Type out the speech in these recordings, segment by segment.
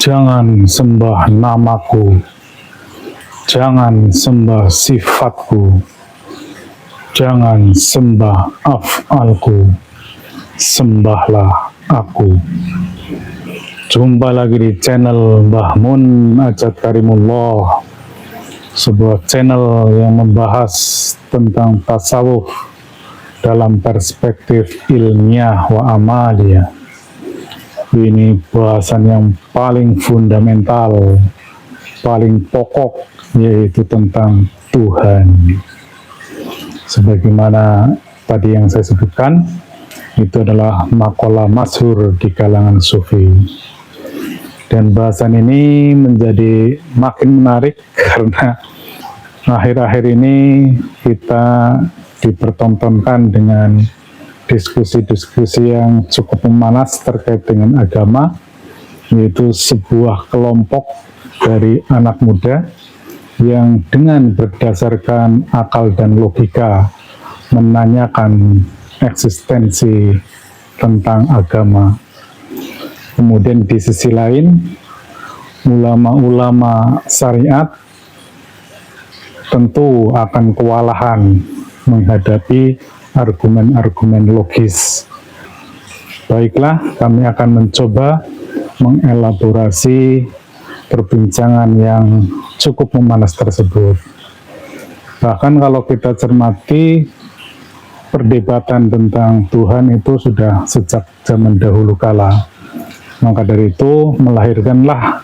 Jangan sembah namaku, jangan sembah sifatku, jangan sembah af'alku, sembahlah aku. Jumpa lagi di channel Mbah Mun Ajat Karimullah, sebuah channel yang membahas tentang tasawuf dalam perspektif ilmiah wa amaliyah. Ini bahasan yang paling fundamental, paling pokok, yaitu tentang Tuhan. Sebagaimana tadi yang saya sebutkan, itu adalah maqalah masyhur di kalangan sufi. Dan bahasan ini menjadi makin menarik karena akhir-akhir ini kita dipertontonkan dengan diskusi-diskusi yang cukup memanas terkait dengan agama, yaitu sebuah kelompok dari anak muda yang dengan berdasarkan akal dan logika menanyakan eksistensi tentang agama. Kemudian di sisi lain, ulama-ulama syariat tentu akan kewalahan menghadapi argumen-argumen logis. Baiklah, kami akan mencoba mengelaborasi perbincangan yang cukup memanas tersebut. Bahkan kalau kita cermati, perdebatan tentang Tuhan itu sudah sejak zaman dahulu kala. Maka dari itu melahirkanlah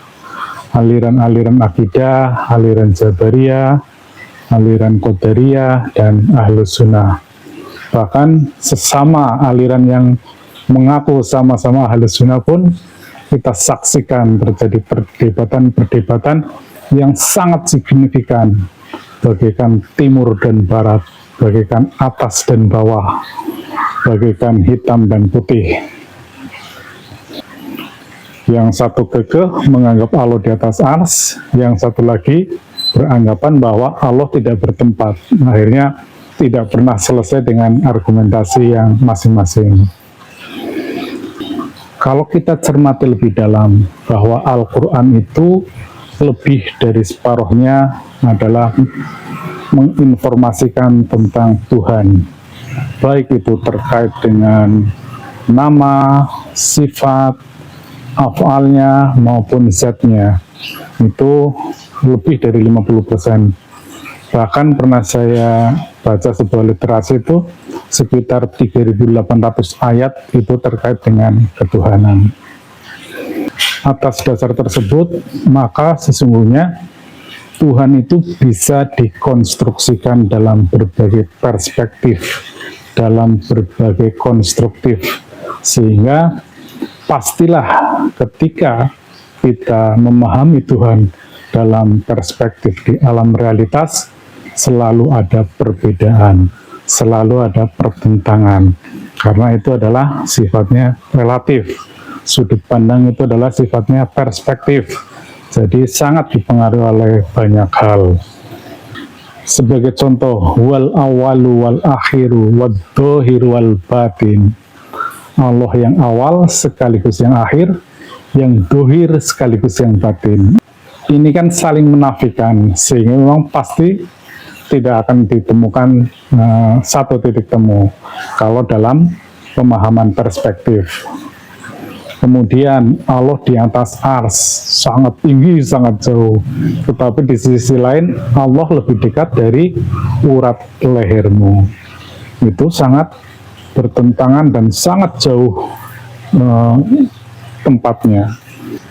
aliran-aliran akidah, aliran Jabariyah, aliran Qadariyah, dan Ahlus Sunnah. Bahkan sesama aliran yang mengaku sama-sama Ahlus Sunnah pun kita saksikan terjadi perdebatan-perdebatan yang sangat signifikan, bagaikan timur dan barat, bagaikan atas dan bawah, bagaikan hitam dan putih. Yang satu kekeh menganggap Allah di atas ars, yang satu lagi beranggapan bahwa Allah tidak bertempat. Akhirnya tidak pernah selesai dengan argumentasi yang masing-masing. Kalau kita cermati lebih dalam bahwa Al-Quran itu lebih dari separuhnya adalah menginformasikan tentang Tuhan, baik itu terkait dengan nama, sifat, af'alnya maupun zatnya, itu lebih dari 50%. Bahkan pernah saya baca sebuah literasi itu sekitar 3.800 ayat itu terkait dengan ketuhanan. Atas dasar tersebut, maka sesungguhnya Tuhan itu bisa dikonstruksikan dalam berbagai perspektif, dalam berbagai konstruktif, sehingga pastilah ketika kita memahami Tuhan dalam perspektif di alam realitas, selalu ada perbedaan, selalu ada pertentangan, karena itu adalah sifatnya relatif. Sudut pandang itu adalah sifatnya perspektif, jadi sangat dipengaruhi oleh banyak hal. Sebagai contoh, wal awalu wal akhiru wad dohiru wal batin, Allah yang awal sekaligus yang akhir, yang dohir sekaligus yang batin. Ini kan saling menafikan, sehingga memang pasti tidak akan ditemukan satu titik temu kalau dalam pemahaman perspektif. Kemudian Allah di atas ars, sangat tinggi, sangat jauh. Tetapi di sisi lain Allah lebih dekat dari urat lehermu. Itu sangat bertentangan dan sangat jauh tempatnya,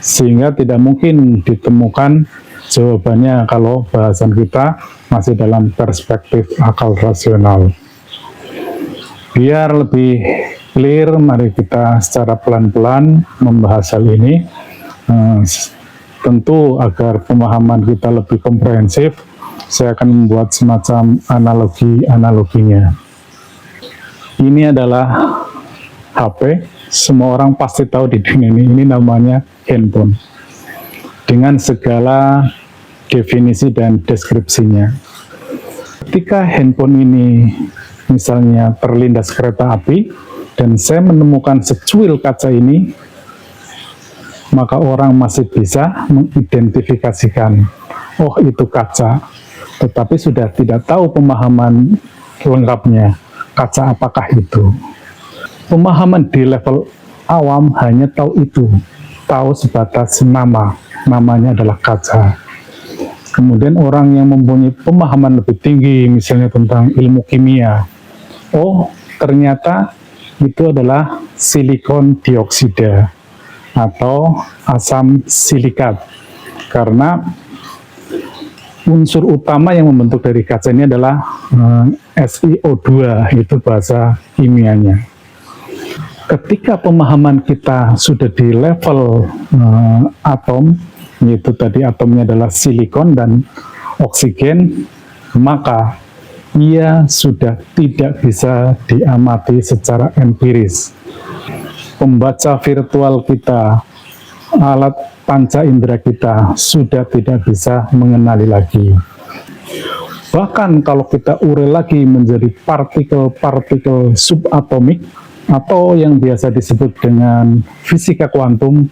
sehingga tidak mungkin ditemukan jawabannya kalau bahasan kita masih dalam perspektif akal rasional. Biar lebih clear, mari kita secara pelan-pelan membahas hal ini. Tentu agar pemahaman kita lebih komprehensif, saya akan membuat semacam analoginya. Ini adalah HP, semua orang pasti tahu di dunia ini namanya handphone, dengan segala definisi dan deskripsinya. Ketika handphone ini misalnya terlindas kereta api dan saya menemukan secuil kaca ini, maka orang masih bisa mengidentifikasikan, oh itu kaca, tetapi sudah tidak tahu pemahaman lengkapnya, kaca apakah itu. Pemahaman di level awam hanya tahu itu, tahu sebatas nama, namanya adalah kaca. Kemudian orang yang mempunyai pemahaman lebih tinggi, misalnya tentang ilmu kimia, oh ternyata itu adalah silikon dioksida atau asam silikat, karena unsur utama yang membentuk dari kaca ini adalah SiO2, itu bahasa kimianya. Ketika pemahaman kita sudah di level atom, yaitu tadi atomnya adalah silikon dan oksigen, maka ia sudah tidak bisa diamati secara empiris. Pembaca virtual kita, alat panca indera kita sudah tidak bisa mengenali lagi. Bahkan kalau kita urai lagi menjadi partikel-partikel subatomik atau yang biasa disebut dengan fisika kuantum,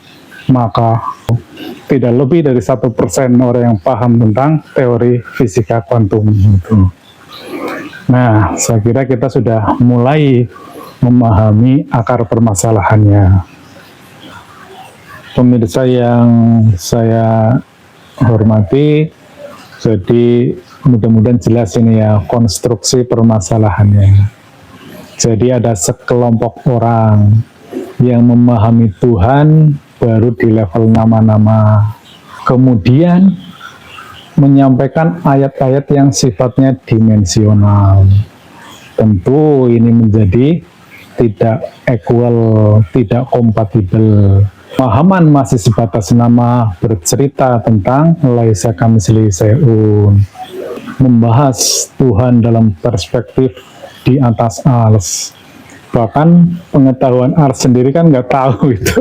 maka tidak lebih dari 1% orang yang paham tentang teori fisika kuantum itu. Nah, saya kira kita sudah mulai memahami akar permasalahannya. Pemirsa yang saya hormati, jadi mudah-mudahan jelas ini ya konstruksi permasalahannya. Jadi ada sekelompok orang yang memahami Tuhan baru di level nama-nama, kemudian menyampaikan ayat-ayat yang sifatnya dimensional. Tentu ini menjadi tidak equal, tidak kompatibel. Pemahaman masih sebatas nama, bercerita tentang laisa kamitslihi syai'un, membahas Tuhan dalam perspektif di atas ars. Bahkan pengetahuan ars sendiri kan nggak tahu itu.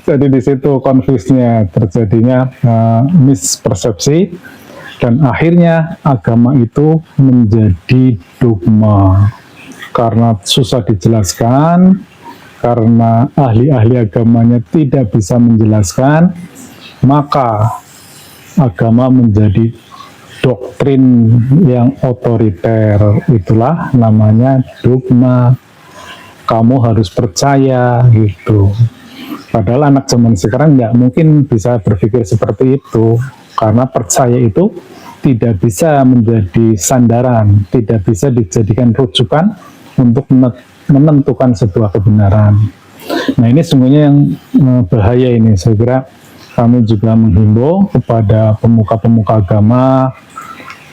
Jadi di situ konfusnya, terjadinya mispersepsi, dan akhirnya agama itu menjadi dogma. Karena susah dijelaskan, karena ahli-ahli agamanya tidak bisa menjelaskan, maka agama menjadi doktrin yang otoriter. Itulah namanya dogma. Kamu harus percaya gitu. Padahal anak zaman sekarang nggak mungkin bisa berpikir seperti itu, karena percaya itu tidak bisa menjadi sandaran, tidak bisa dijadikan rujukan untuk menentukan sebuah kebenaran. Nah, ini sungguhnya yang bahaya ini. Saya kira kami juga menghimbau kepada pemuka-pemuka agama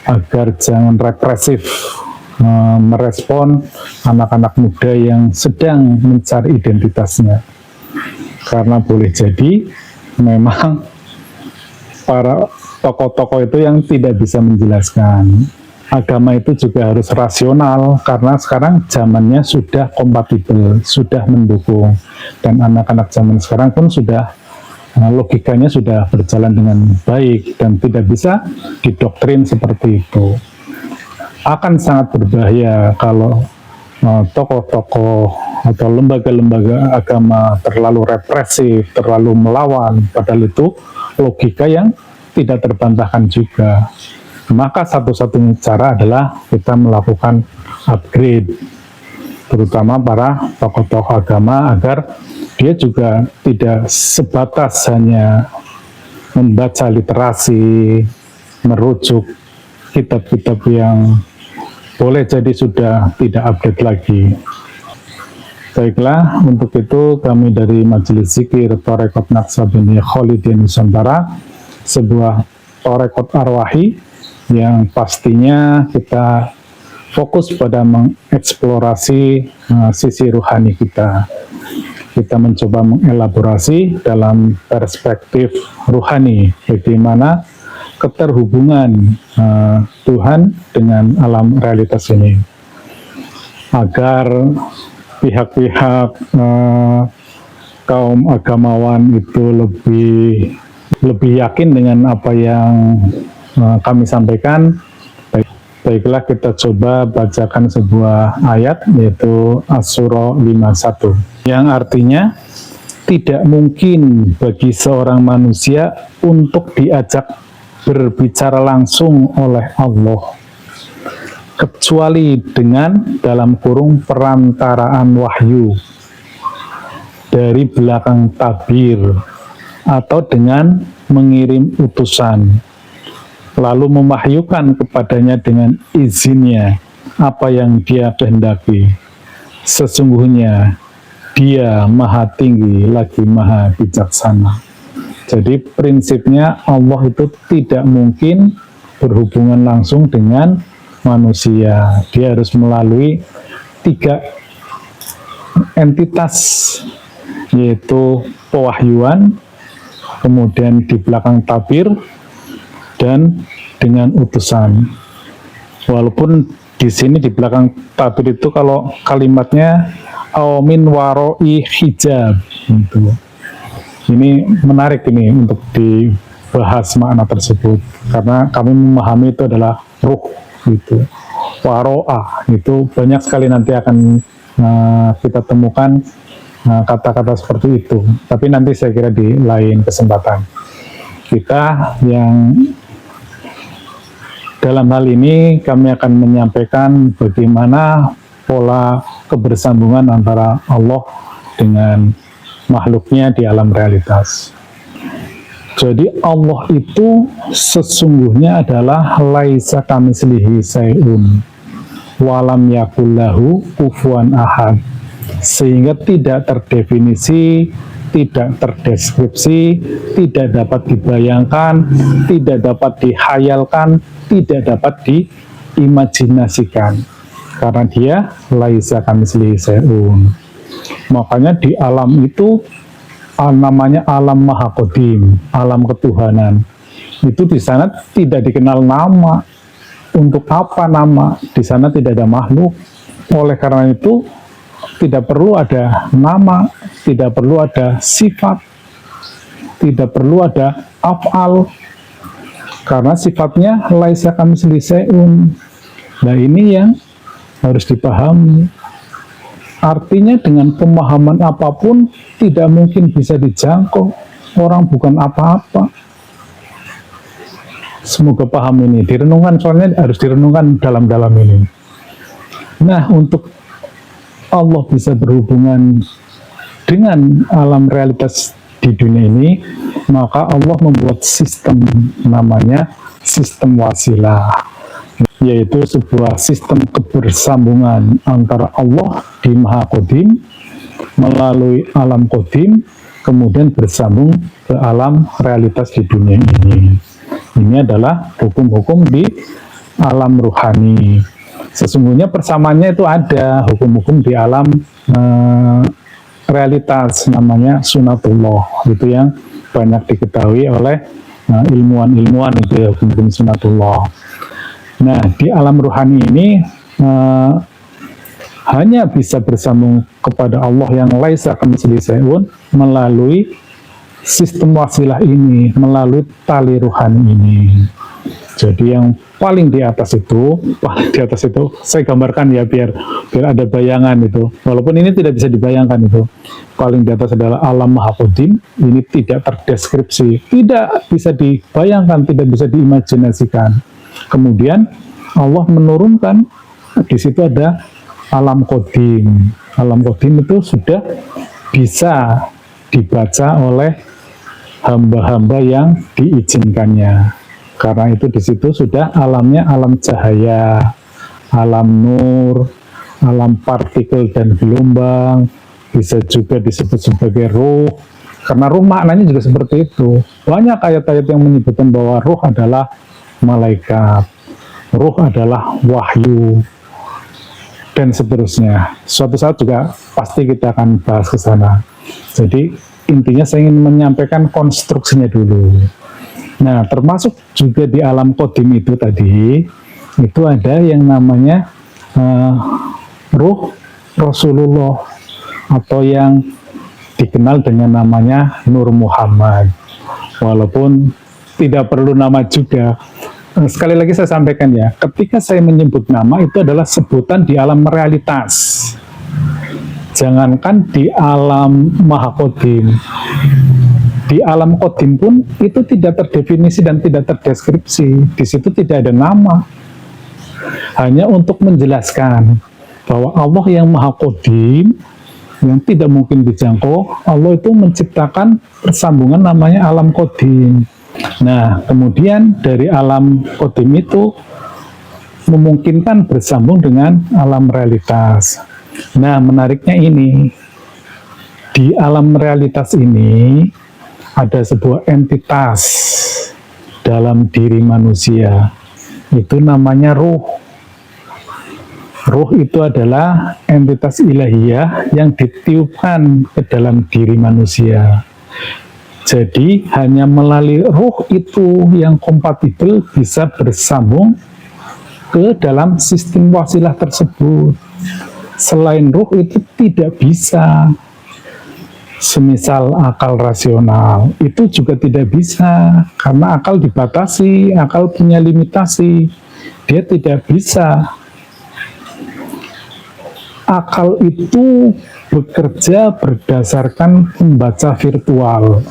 agar jangan represif merespon anak-anak muda yang sedang mencari identitasnya. Karena boleh jadi memang para tokoh-tokoh itu yang tidak bisa menjelaskan. Agama itu juga harus rasional, karena sekarang zamannya sudah kompatibel, sudah mendukung, dan anak-anak zaman sekarang pun sudah logikanya sudah berjalan dengan baik dan tidak bisa didoktrin seperti itu. Akan sangat berbahaya kalau tokoh-tokoh atau lembaga-lembaga agama terlalu represif, terlalu melawan, padahal itu logika yang tidak terbantahkan juga. Maka satu-satunya cara adalah kita melakukan upgrade, terutama para tokoh-tokoh agama, agar dia juga tidak sebatas hanya membaca literasi, merujuk kitab-kitab yang boleh jadi sudah tidak update lagi. Baiklah, untuk itu kami dari Majelis Zikir Torekot Naksabeni Kholidin Nusantara, sebuah torekot arwahi yang pastinya kita fokus pada mengeksplorasi sisi ruhani kita. Kita mencoba mengelaborasi dalam perspektif ruhani, bagaimana keterhubungan Tuhan dengan alam realitas ini, agar pihak-pihak kaum agamawan itu lebih yakin dengan apa yang kami sampaikan. Baiklah, kita coba bacakan sebuah ayat, yaitu As-Surah 51, yang artinya tidak mungkin bagi seorang manusia untuk diajak berbicara langsung oleh Allah, kecuali dengan dalam kurung perantaraan wahyu dari belakang tabir atau dengan mengirim utusan, lalu memahyukan kepadanya dengan izinnya apa yang dia kehendaki. Sesungguhnya dia maha tinggi lagi maha bijaksana. Jadi prinsipnya Allah itu tidak mungkin berhubungan langsung dengan manusia. Dia harus melalui 3 entitas, yaitu pewahyuan, kemudian di belakang tabir, dan dengan utusan. Walaupun di sini di belakang tabir itu kalau kalimatnya min waroi hijab gitu. Ini menarik ini untuk dibahas makna tersebut, karena kami memahami itu adalah ruh gitu. Waro'ah itu banyak sekali nanti akan kita temukan kata-kata seperti itu, tapi nanti saya kira di lain kesempatan. Kita yang dalam hal ini kami akan menyampaikan bagaimana pola kebersambungan antara Allah dengan makhluknya di alam realitas. Jadi Allah itu sesungguhnya adalah laisa kamitslihi syai'un walam yakullahu kufuwan ahad, sehingga tidak terdefinisi, tidak terdeskripsi, tidak dapat dibayangkan, tidak dapat dihayalkan, tidak dapat diimajinasikan, karena dia laisa kamitslihi syai'un. Makanya di alam itu namanya alam maha qadim, alam ketuhanan. Itu di sana tidak dikenal nama. Untuk apa nama? Di sana tidak ada makhluk. Oleh karena itu tidak perlu ada nama, tidak perlu ada sifat, tidak perlu ada af'al, karena sifatnya laisa kamitslihi syai'un. Nah, ini yang harus dipahami. Artinya dengan pemahaman apapun tidak mungkin bisa dijangkau. Orang bukan apa-apa. Semoga paham ini, direnungkan, soalnya harus direnungkan dalam-dalam ini. Nah, untuk Allah bisa berhubungan dengan alam realitas di dunia ini, maka Allah membuat sistem, namanya sistem wasilah, yaitu sebuah sistem kebersambungan antara Allah di Maha Qadim melalui alam Qadim, kemudian bersambung ke alam realitas di dunia ini. Ini adalah hukum-hukum di alam ruhani. Sesungguhnya persamaannya itu ada, hukum-hukum di alam realitas, namanya sunatullah. Itu yang banyak diketahui oleh ilmuwan-ilmuwan, itu ya, hukum-hukum sunatullah. Nah, di alam ruhani ini hanya bisa bersambung kepada Allah yang laisa kamitslihi syai'un melalui sistem wasilah ini, melalui tali ruhani ini. Jadi yang paling di atas itu saya gambarkan ya biar ada bayangan itu. Walaupun ini tidak bisa dibayangkan itu. Paling di atas adalah alam maha qadim, ini tidak terdeskripsi, tidak bisa dibayangkan, tidak bisa diimajinasikan. Kemudian Allah menurunkan, di situ ada alam qadim. Alam qadim itu sudah bisa dibaca oleh hamba-hamba yang diizinkannya. Karena itu di situ sudah alamnya alam cahaya, alam nur, alam partikel dan gelombang, bisa juga disebut sebagai ruh. Karena ruh maknanya juga seperti itu. Banyak ayat-ayat yang menyebutkan bahwa ruh adalah malaikat, ruh adalah wahyu, dan seterusnya. Suatu saat juga pasti kita akan bahas ke sana. Jadi intinya saya ingin menyampaikan konstruksinya dulu. Nah, termasuk juga di alam qadim itu tadi, itu ada yang namanya ruh Rasulullah, atau yang dikenal dengan namanya Nur Muhammad. Walaupun tidak perlu nama juga. Sekali lagi saya sampaikan ya, ketika saya menyebut nama itu adalah sebutan di alam realitas. Jangankan di alam maha kodim, di alam kodim pun itu tidak terdefinisi dan tidak terdeskripsi. Di situ tidak ada nama. Hanya untuk menjelaskan bahwa Allah yang maha kodim, yang tidak mungkin dijangkau, Allah itu menciptakan persambungan namanya alam kodim. Nah, kemudian dari alam kodim itu memungkinkan bersambung dengan alam realitas. Nah, menariknya ini, di alam realitas ini ada sebuah entitas dalam diri manusia, itu namanya ruh. Ruh itu adalah entitas ilahiyah yang ditiupkan ke dalam diri manusia. Jadi hanya melalui ruh itu yang kompatibel bisa bersambung ke dalam sistem wasilah tersebut. Selain ruh itu tidak bisa. Semisal akal rasional itu juga tidak bisa, karena akal dibatasi, akal punya limitasi, dia tidak bisa. Akal itu bekerja berdasarkan membaca virtual,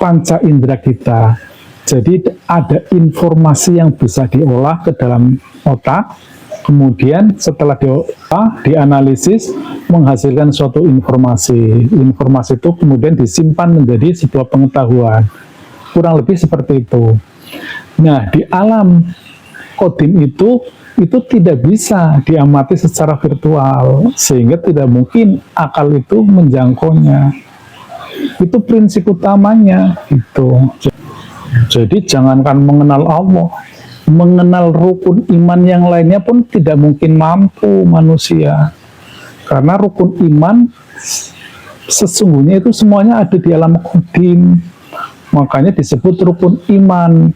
panca indera kita. Jadi ada informasi yang bisa diolah ke dalam otak, kemudian setelah diolah, dianalisis, menghasilkan suatu informasi. Informasi itu kemudian disimpan menjadi sebuah pengetahuan. Kurang lebih seperti itu. Nah, di alam kodim itu tidak bisa diamati secara virtual, sehingga tidak mungkin akal itu menjangkaunya. Itu prinsip utamanya. Jadi jangankan mengenal Allah, mengenal rukun iman yang lainnya pun tidak mungkin mampu manusia. Karena rukun iman sesungguhnya itu semuanya ada di alam kodim. Makanya disebut rukun iman.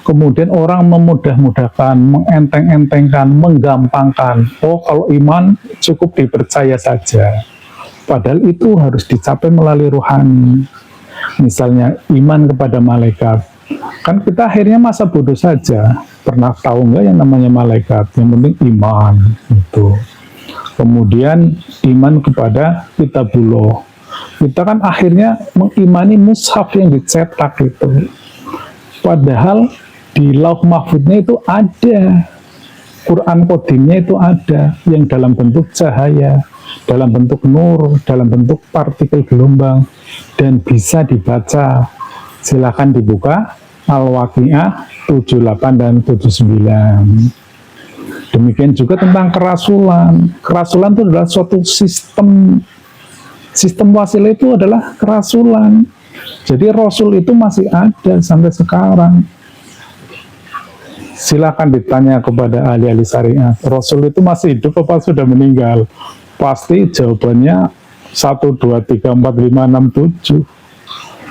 Kemudian orang memudah-mudahkan, mengenteng-entengkan, menggampangkan. Oh, kalau iman cukup dipercaya saja. Padahal itu harus dicapai melalui rohani. Misalnya iman kepada malaikat. Kan kita akhirnya masa bodoh saja. Pernah tahu nggak yang namanya malaikat? Yang penting iman. Itu. Kemudian iman kepada kitabullah. Kita kan akhirnya mengimani mushaf yang dicetak itu. Padahal di lauh mahfudnya itu ada, Quran kodimnya itu ada, yang dalam bentuk cahaya, dalam bentuk nur, dalam bentuk partikel gelombang, dan bisa dibaca. Silakan dibuka Al-Waqi'ah 78 dan 79. Demikian juga tentang kerasulan. Kerasulan itu adalah suatu sistem wasilah, itu adalah kerasulan. Jadi Rasul itu masih ada sampai sekarang. Silakan ditanya kepada ahli-ahli syariat, Rasul itu masih hidup apa sudah meninggal? Pasti jawabannya 1, 2, 3, 4, 5, 6, 7.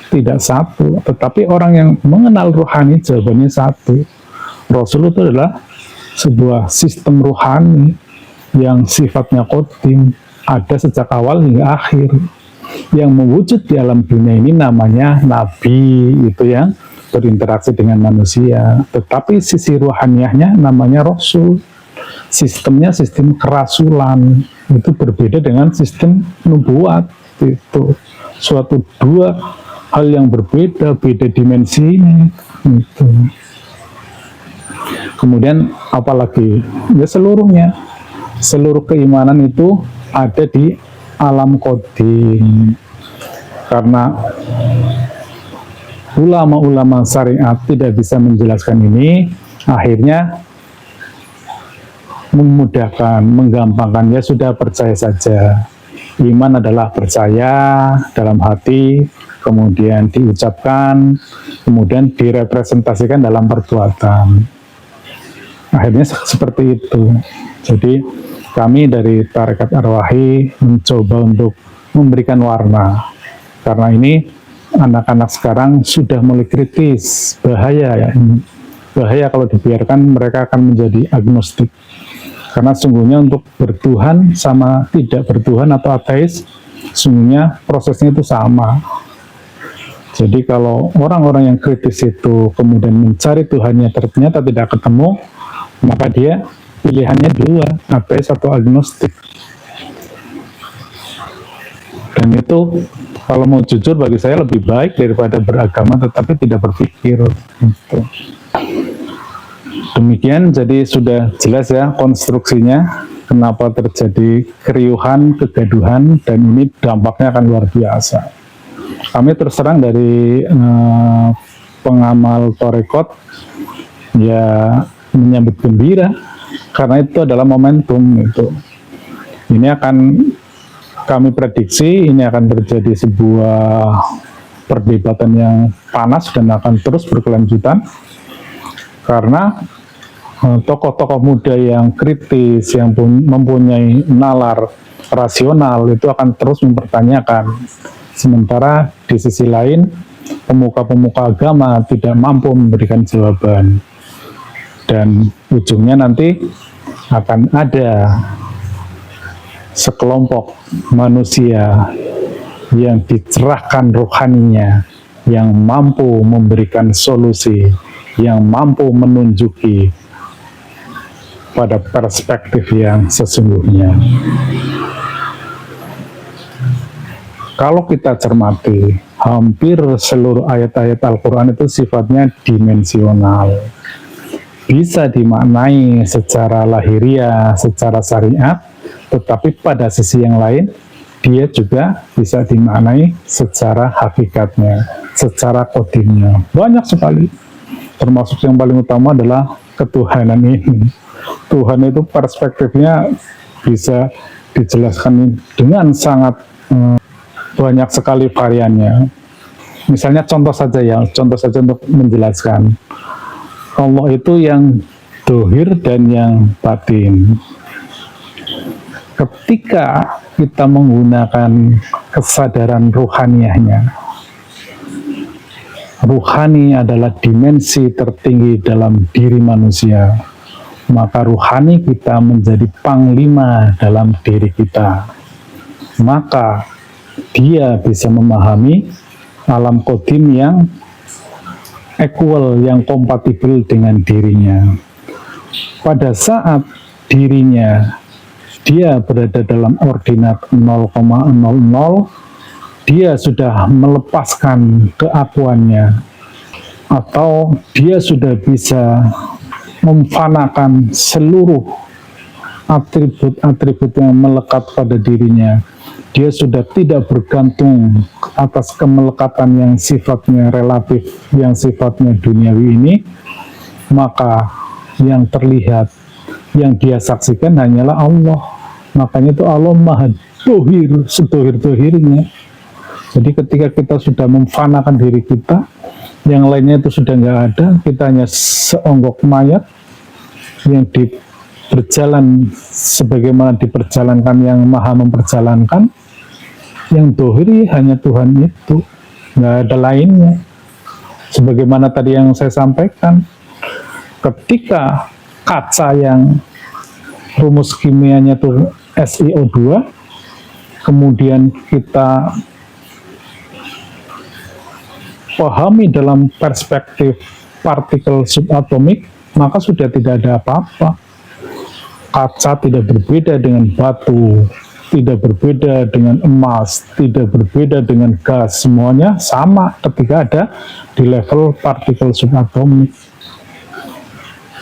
Tidak satu. Tetapi orang yang mengenal rohani jawabannya satu. Rasul itu adalah sebuah sistem rohani yang sifatnya kodim, ada sejak awal hingga akhir. Yang mewujud di alam dunia ini namanya Nabi, itu yang berinteraksi dengan manusia. Tetapi sisi rohaniahnya namanya Rasul. Sistemnya sistem kerasulan. Itu berbeda dengan sistem nubuat. Itu suatu dua hal yang berbeda, beda dimensi ini. Itu. Kemudian apalagi? Ya seluruhnya. Seluruh keimanan itu ada di alam kodim. Karena ulama-ulama syariat tidak bisa menjelaskan ini, akhirnya memudahkan, menggampangkan, ya sudah percaya saja. Iman adalah percaya dalam hati, kemudian diucapkan, kemudian direpresentasikan dalam perbuatan. Akhirnya seperti itu. Jadi kami dari Tarekat Arwahi mencoba untuk memberikan warna. Karena ini anak-anak sekarang sudah mulai kritis, bahaya ya. Bahaya kalau dibiarkan mereka akan menjadi agnostik. Karena sungguhnya untuk bertuhan sama tidak bertuhan atau ateis, sungguhnya prosesnya itu sama. Jadi kalau orang-orang yang kritis itu kemudian mencari Tuhannya ternyata tidak ketemu, maka dia pilihannya dua, ateis atau agnostik. Dan itu kalau mau jujur bagi saya lebih baik daripada beragama tetapi tidak berpikir. Gitu. Demikian, jadi sudah jelas ya konstruksinya, kenapa terjadi keriuhan, kegaduhan, dan ini dampaknya akan luar biasa. Kami terus terang dari pengamal Torekot ya menyambut gembira karena itu adalah momentum itu. Ini akan kami prediksi ini akan terjadi sebuah perdebatan yang panas dan akan terus berkelanjutan karena tokoh-tokoh muda yang kritis, yang mempunyai nalar rasional itu akan terus mempertanyakan. Sementara di sisi lain, pemuka-pemuka agama tidak mampu memberikan jawaban. Dan ujungnya nanti akan ada sekelompok manusia yang dicerahkan rohaninya, yang mampu memberikan solusi, yang mampu menunjuki pada perspektif yang sesungguhnya. Kalau kita cermati, hampir seluruh ayat-ayat Al-Quran itu sifatnya dimensional. Bisa dimaknai secara lahiriah, secara syariat, tetapi pada sisi yang lain, dia juga bisa dimaknai secara hakikatnya, secara kodimnya. Banyak sekali. Termasuk yang paling utama adalah ketuhanan ini. Tuhan itu perspektifnya bisa dijelaskan dengan sangat banyak sekali variannya. Misalnya contoh saja untuk menjelaskan. Allah itu yang dohir dan yang batin. Ketika kita menggunakan kesadaran ruhaniahnya, ruhani adalah dimensi tertinggi dalam diri manusia, maka ruhani kita menjadi panglima dalam diri kita. Maka dia bisa memahami alam kodim yang equal, yang kompatibel dengan dirinya. Pada saat dirinya dia berada dalam ordinat 0,00, dia sudah melepaskan keakuannya, atau dia sudah bisa memfanakan seluruh atribut-atribut yang melekat pada dirinya. Dia sudah tidak bergantung atas kemelekatan yang sifatnya relatif, yang sifatnya duniawi ini, maka yang terlihat, yang dia saksikan hanyalah Allah. Makanya itu Allah maha dohir, sedohir-dohirnya. Jadi ketika kita sudah memfanakan diri kita, yang lainnya itu sudah nggak ada, kita hanya seonggok mayat yang berjalan sebagaimana diperjalankan yang maha memperjalankan. Yang dohir hanya Tuhan itu, nggak ada lainnya. Sebagaimana tadi yang saya sampaikan, ketika kaca yang rumus kimianya itu SiO2, kemudian kita pahami dalam perspektif partikel subatomik, maka sudah tidak ada apa-apa. Kaca tidak berbeda dengan batu, tidak berbeda dengan emas, tidak berbeda dengan gas, semuanya sama ketika ada di level partikel subatomik.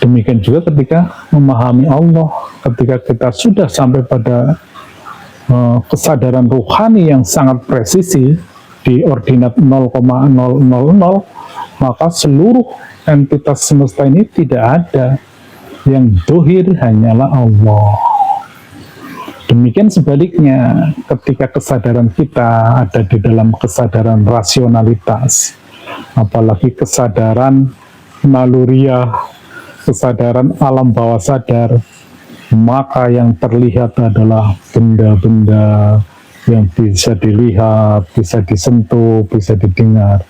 Demikian juga ketika memahami Allah, ketika kita sudah sampai pada kesadaran rohani yang sangat presisi di ordinat 0,000, maka seluruh entitas semesta ini tidak ada. Yang dohir hanyalah Allah. Demikian sebaliknya, ketika kesadaran kita ada di dalam kesadaran rasionalitas, apalagi kesadaran naluriah, kesadaran alam bawah sadar, maka yang terlihat adalah benda-benda yang bisa dilihat, bisa disentuh, bisa didengar.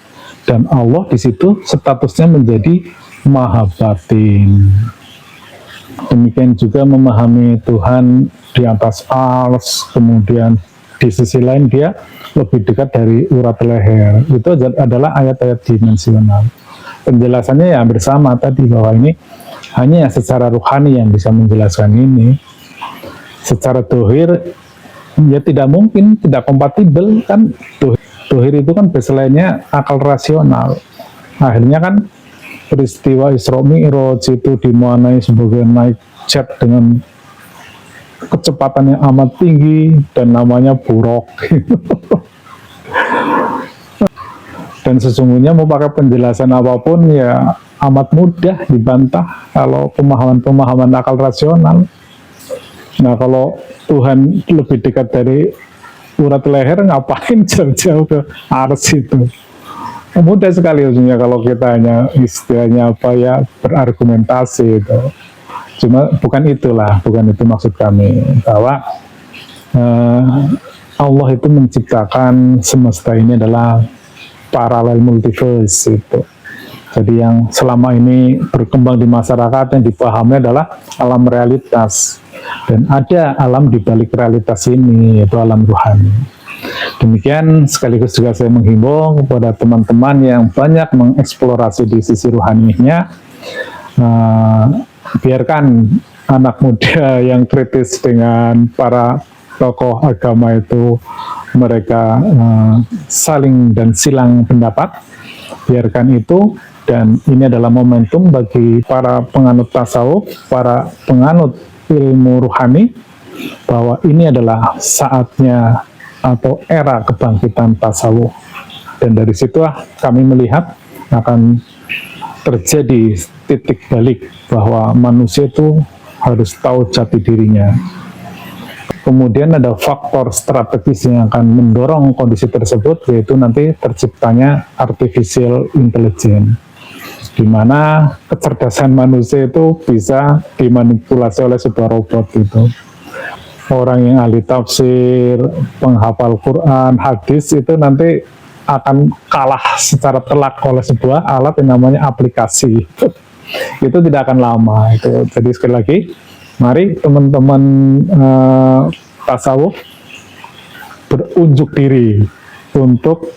Dan Allah di situ statusnya menjadi maha batin. Demikian juga memahami Tuhan di atas ars, kemudian di sisi lain dia lebih dekat dari urat leher. Itu adalah ayat-ayat dimensional. Penjelasannya ya bersama tadi, bahwa ini hanya secara rohani yang bisa menjelaskan ini. Secara dohir Ya tidak mungkin, tidak kompatibel kan. Dohir itu kan baseline-nya akal rasional. Akhirnya kan peristiwa Isra Mi'raj itu dimaknai sebagai naik jet dengan kecepatan yang amat tinggi dan namanya buruk. Dan sesungguhnya mau pakai penjelasan apapun ya amat mudah dibantah kalau pemahaman-pemahaman akal rasional. Nah, kalau Tuhan lebih dekat dari urat leher, ngapain jauh-jauh ke ars itu? Mudah sekali ujungnya kalau kita hanya istilahnya apa ya, berargumentasi itu. Cuma bukan itu maksud kami, bahwa Allah itu menciptakan semesta ini adalah paralel multiverse itu. Jadi yang selama ini berkembang di masyarakat yang dipahami adalah alam realitas, dan ada alam di balik realitas ini, yaitu alam rohani. Demikian sekaligus juga saya menghimbau kepada teman-teman yang banyak mengeksplorasi di sisi rohaninya, biarkan anak muda yang kritis dengan para tokoh agama itu mereka saling dan silang pendapat, biarkan itu. Dan ini adalah momentum bagi para penganut tasawuf, para penganut ilmu ruhani, bahwa ini adalah saatnya atau era kebangkitan tasawuf. Dan dari situlah kami melihat akan terjadi titik balik bahwa manusia itu harus tahu jati dirinya. Kemudian ada faktor strategis yang akan mendorong kondisi tersebut, yaitu nanti terciptanya artificial intelligence, di mana kecerdasan manusia itu bisa dimanipulasi oleh sebuah robot itu. Orang yang ahli tafsir, penghafal Quran, hadis itu nanti akan kalah secara telak oleh sebuah alat yang namanya aplikasi. Itu tidak akan lama itu. Jadi sekali lagi, mari teman-teman tasawuf berunjuk diri untuk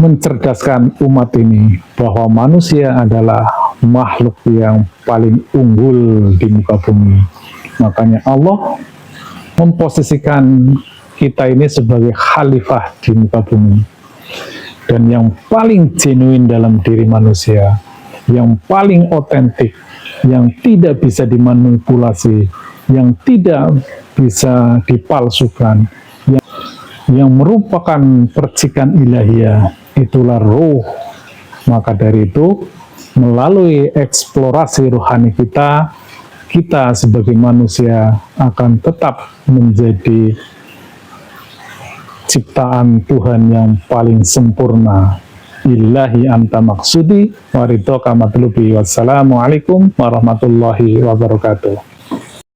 mencerdaskan umat ini bahwa manusia adalah makhluk yang paling unggul di muka bumi. Makanya Allah memposisikan kita ini sebagai khalifah di muka bumi, dan yang paling genuine dalam diri manusia, yang paling otentik, yang tidak bisa dimanipulasi, yang tidak bisa dipalsukan, yang merupakan percikan ilahiyah, itulah ruh. Maka dari itu, melalui eksplorasi rohani kita sebagai manusia akan tetap menjadi ciptaan Tuhan yang paling sempurna. Ilahi anta maksudi wa ridhoka matlubi. Wassalamualaikum warahmatullahi wabarakatuh.